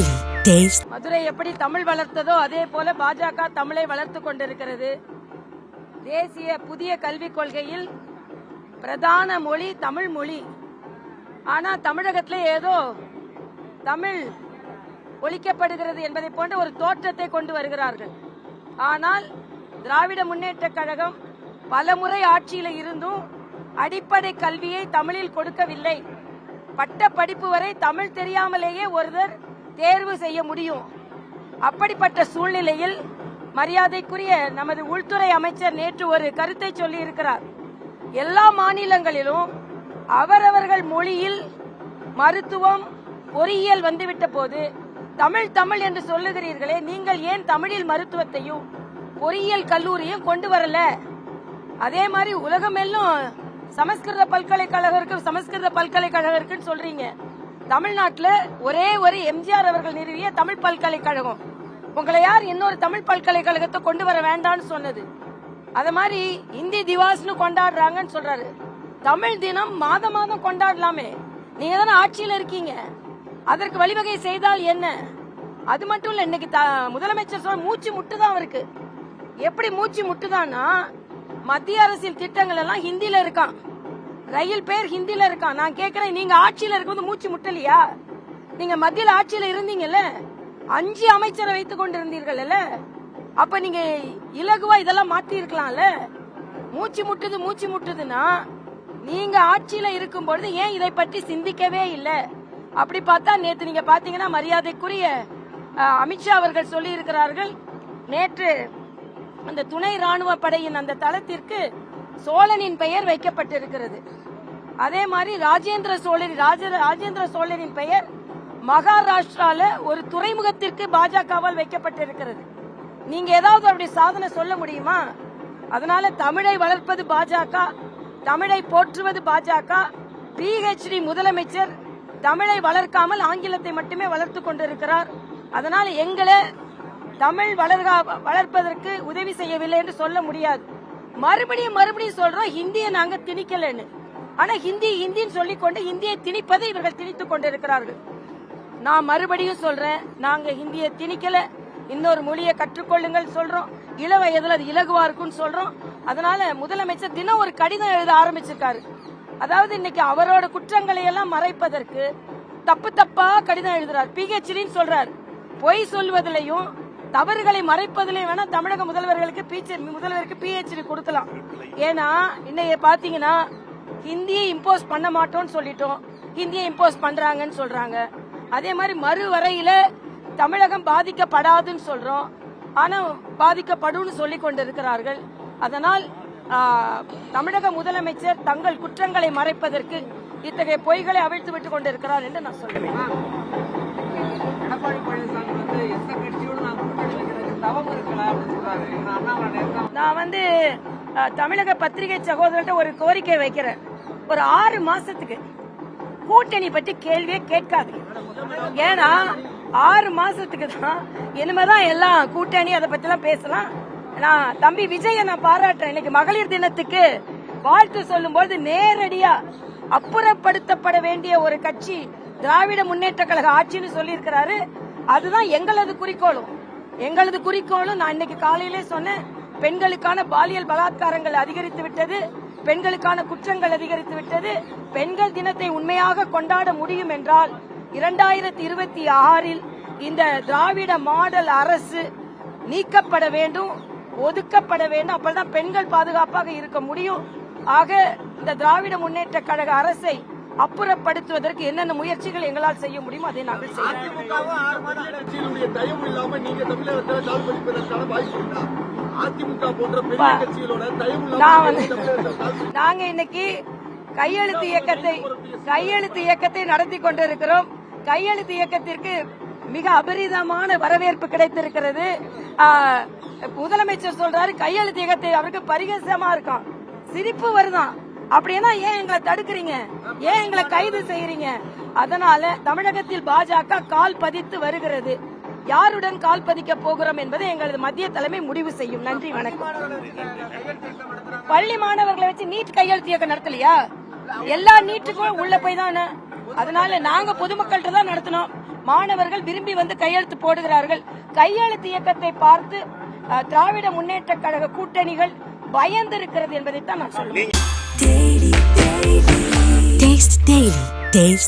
Daily taste. Madurai எப்படி தமிழ் வளர்த்ததோ அதே போல பாஜக தமிழை வளர்த்து கொண்டிருக்கிறது. தேசிய புதிய கல்விக் கொள்கையில் பிரதான மொழி தமிழ் மொழி. ஆனா தமிழகத்திலே ஏதோ தமிழ் ஒழிக்கப்படுகிறது என்பதை போன்ற ஒரு தோற்றத்தை கொண்டு வருகிறார்கள். ஆனால் திராவிட முன்னேற்ற கழகம் பலமுறை ஆட்சியில் இருந்தும் அடிப்படை கல்வியை தமிழில் கொடுக்கவில்லை. பட்ட படிப்பு வரை தமிழ் தெரியாமலேயே ஒருவர் தேர்வு செய்ய முடியும். அப்படிப்பட்ட சூழ்நிலையில் மரியாதைக்குரிய நமது உள்துறை அமைச்சர் நேற்று ஒரு கருத்தை சொல்லி இருக்கிறார். எல்லா மாநிலங்களிலும் அவரவர்கள் மொழியில் மருத்துவம் பொறியியல் வந்துவிட்ட போது தமிழ் தமிழ் என்று சொல்லுகிறீர்களே, நீங்கள் ஏன் தமிழில் மருத்துவத்தையும் பொறியியல் கல்லூரியும் கொண்டு வரல? அதே மாதிரி உலகமெல்லாம் சமஸ்கிருத பல்கலைக்கழகம் இருக்குன்னு சொல்றீங்க. தமிழ்நாட்டில் ஒரே ஒரு எம்ஜிஆர் அவர்கள் நிறுவிய தமிழ் பல்கலைக்கழகம். உங்களை யார் இன்னொரு தமிழ் பல்கலைக்கழகத்தை கொண்டு வர வேண்டாம்னு சொன்னது? அத மாதிரி இந்தி திவாஸ்னு கொண்டாடுறாங்கன்னு சொல்றாரு. தமிழ் தினம் மாதம் மாதம் கொண்டாடலாமே. நீங்க தானே ஆட்சியில் இருக்கீங்க, அதற்கு வழிவகை செய்தால் என்ன? அது மட்டும் இல்ல, இன்னைக்கு முதலமைச்சர் சொல்ல மூச்சு முட்டுதான் இருக்கு. எப்படி மூச்சு முட்டுதான்னா, மத்திய அரசின் திட்டங்கள் எல்லாம் ஹிந்தியில இருக்கான், ரயில் பேர் ஹிந்தியில இருக்கான். நான் கேக்குறேன், நீங்க ஆட்சியில இருக்கும்போது மூச்சு முட்டலையா? நீங்க மத்தியில ஆட்சியில இருந்தீங்கல்ல, 5 அமைச்சரை வைத்துக் கொண்டிருந்தீர்கள். அப்ப நீங்க இலகுவா இதெல்லாம் மாத்தி இருக்கலாம்ல. மூச்சு முட்டுதுன்னா நீங்க ஆட்சியில இருக்கும் பொழுது ஏன் இதை பற்றி சிந்திக்கவே இல்லை? அப்படி பார்த்தா நேற்று நீங்க பாத்தீங்கன்னா மரியாதைக்குரிய அமித்ஷா அவர்கள் சொல்லி இருக்கிறார்கள், நேற்று அந்த துணை ராணுவ படையின் அந்த தளத்திற்கு சோழனின் பெயர் வைக்கப்பட்டிருக்கிறது. அதே மாதிரி ராஜேந்திர சோழனின் பெயர் மகாராஷ்டிரால ஒரு துறைமுகத்திற்கு பாஜகவால் வைக்கப்பட்டிருக்கிறது. நீங்க ஏதாவது அப்படி சாதனை சொல்ல முடியுமா? அதனால தமிழை வளர்ப்பது பாஜக, தமிழை போற்றுவது பாஜக. PhD முதலமைச்சர் தமிழை வளர்க்காமல் ஆங்கிலத்தை மட்டுமே வளர்த்து கொண்டிருக்கிறார். அதனால எங்களை தமிழ் வளர்ப்பதற்கு உதவி செய்யவில்லை என்று சொல்ல முடியாது. மறுபடியும் சொல்றோம், ஹிந்தியை நாங்க திணிக்கலன்னு. ஆனா ஹிந்தின்னு சொல்லிக்கொண்டு ஹிந்தியை திணிப்பதை இவர்கள் திணித்துக் கொண்டிருக்கிறார்கள். நான் மறுபடியும் சொல்றேன், நாங்க ஹிந்தியை திணிக்கல. இன்னொரு மொழியை கற்றுக்கொள்ளுங்கள் சொல்றோம். இள வயதுல அது இலகுவா இருக்குன்னு சொல்றோம். அதனால முதலமைச்சர் தினம் ஒரு கடிதம் எழுத ஆரம்பிச்சிருக்காரு. அதாவது இன்னைக்கு அவரோட குற்றங்களை எல்லாம் மறைப்பதற்கு தப்பா கடிதம் எழுதுறார். PhDன்னு சொல்றார். பொய் சொல்வதிலையும் தவறுகளை மறைப்பதிலையும் வேணா தமிழக முதல்வருக்கு PhD கொடுக்கலாம். ஏன்னா இன்னைக்கு பாத்தீங்கன்னா ஹிந்தியை இம்போஸ் பண்ண மாட்டோம்னு சொல்லிட்டோம், ஹிந்தியை இம்போஸ் பண்றாங்கன்னு சொல்றாங்க. அதே மாதிரி மறுவரையில தமிழகம் பாதிக்கப்படாதுன்னு சொல்றோம், ஆனா பாதிக்கப்படும் சொல்லிக் கொண்டிருக்கிறார்கள். அதனால் தமிழக முதலமைச்சர் தங்கள் குற்றங்களை மறைப்பதற்கு இத்தகைய பொய்களை அவிழ்த்து விட்டுக் கொண்டிருக்கிறார் என்று நான் சொல்லுவேன். நான் தமிழக பத்திரிகை சகோதரர்கிட்ட ஒரு கோரிக்கை வைக்கிறேன். ஒரு 6 மாசத்துக்கு கூட்டணி பற்றி கேள்வியே கேட்காது. ஏன்னா 6 மாசத்துக்கு தான் இனிமேதான் எல்லாம் கூட்டணி, அதை பத்தி எல்லாம் பேசலாம். நான் தம்பி விஜய நான் பாராட்டுறேன். இன்னைக்கு மகளிர் தினத்துக்கு வாழ்த்து சொல்லும் போது நேரடியா அப்புறப்படுத்தப்பட வேண்டிய ஒரு கட்சி திராவிட முன்னேற்ற கழக ஆட்சின்னு சொல்லி இருக்கிறாரு. அதுதான் எங்களது குறிக்கோளும். நான் இன்னைக்கு காலையிலே சொன்னேன், பெண்களுக்கான பாலியல் பலாத்காரங்கள் அதிகரித்து விட்டது, பெண்களுக்கான குற்றங்கள் அதிகரித்து விட்டது. பெண்கள் தினத்தை உண்மையாக கொண்டாட முடியும் என்றால் 2026 இந்த திராவிட மாடல் அரசு நீக்கப்பட வேண்டும், ஒதுக்கப்பட வேண்டும். அப்பதான் பெண்கள் பாதுகாப்பாக இருக்க முடியும். ஆக இந்த திராவிட முன்னேற்ற கழக அரசை அப்புறப்படுத்துவதற்கு என்னென்ன முயற்சிகள் எங்களால் செய்ய முடியுமோ அதை நாங்கள் செய்வோம். நாங்க இன்னைக்கு கையெழுத்து இயக்கத்தை நடத்தி கொண்டிருக்கிறோம். கையெழுத்து இயக்கத்திற்கு மிக அபரிதமான வரவேற்பு கிடைத்திருக்கிறது. முதலமைச்சர் சொல்றாரு கையெழுத்து இயக்கத்தை அவருக்கு பரிகாசமா இருக்கான், சிரிப்பு வருதான். அப்படின்னா ஏன் எங்களை தடுக்கிறீங்க, ஏன் எங்களை கைது செய்யறீங்க? அதனால தமிழகத்தில் பாஜக கால் பதித்து வருகிறது. யாருடன் கால் பதிக்க போகிறோம் என்பதை எங்களது மத்திய தலைமை முடிவு செய்யும். நன்றி, வணக்கம். பள்ளி மாணவர்களை வச்சு நீட் கையெழுத்து இயக்கம் நடத்தலையா? எல்லா நீட்டுக்கும் உள்ள போய் தானே. அதனால நாங்க பொதுமக்கள்கிட்ட தான் நடத்தினோம். மாணவர்கள் விரும்பி வந்து கையெழுத்து போடுகிறார்கள். கையெழுத்து இயக்கத்தை பார்த்து திராவிட முன்னேற்ற கழக கூட்டணிகள் பயந்து இருக்கிறது என்பதைத்தான் நான் சொல்லுவேன்.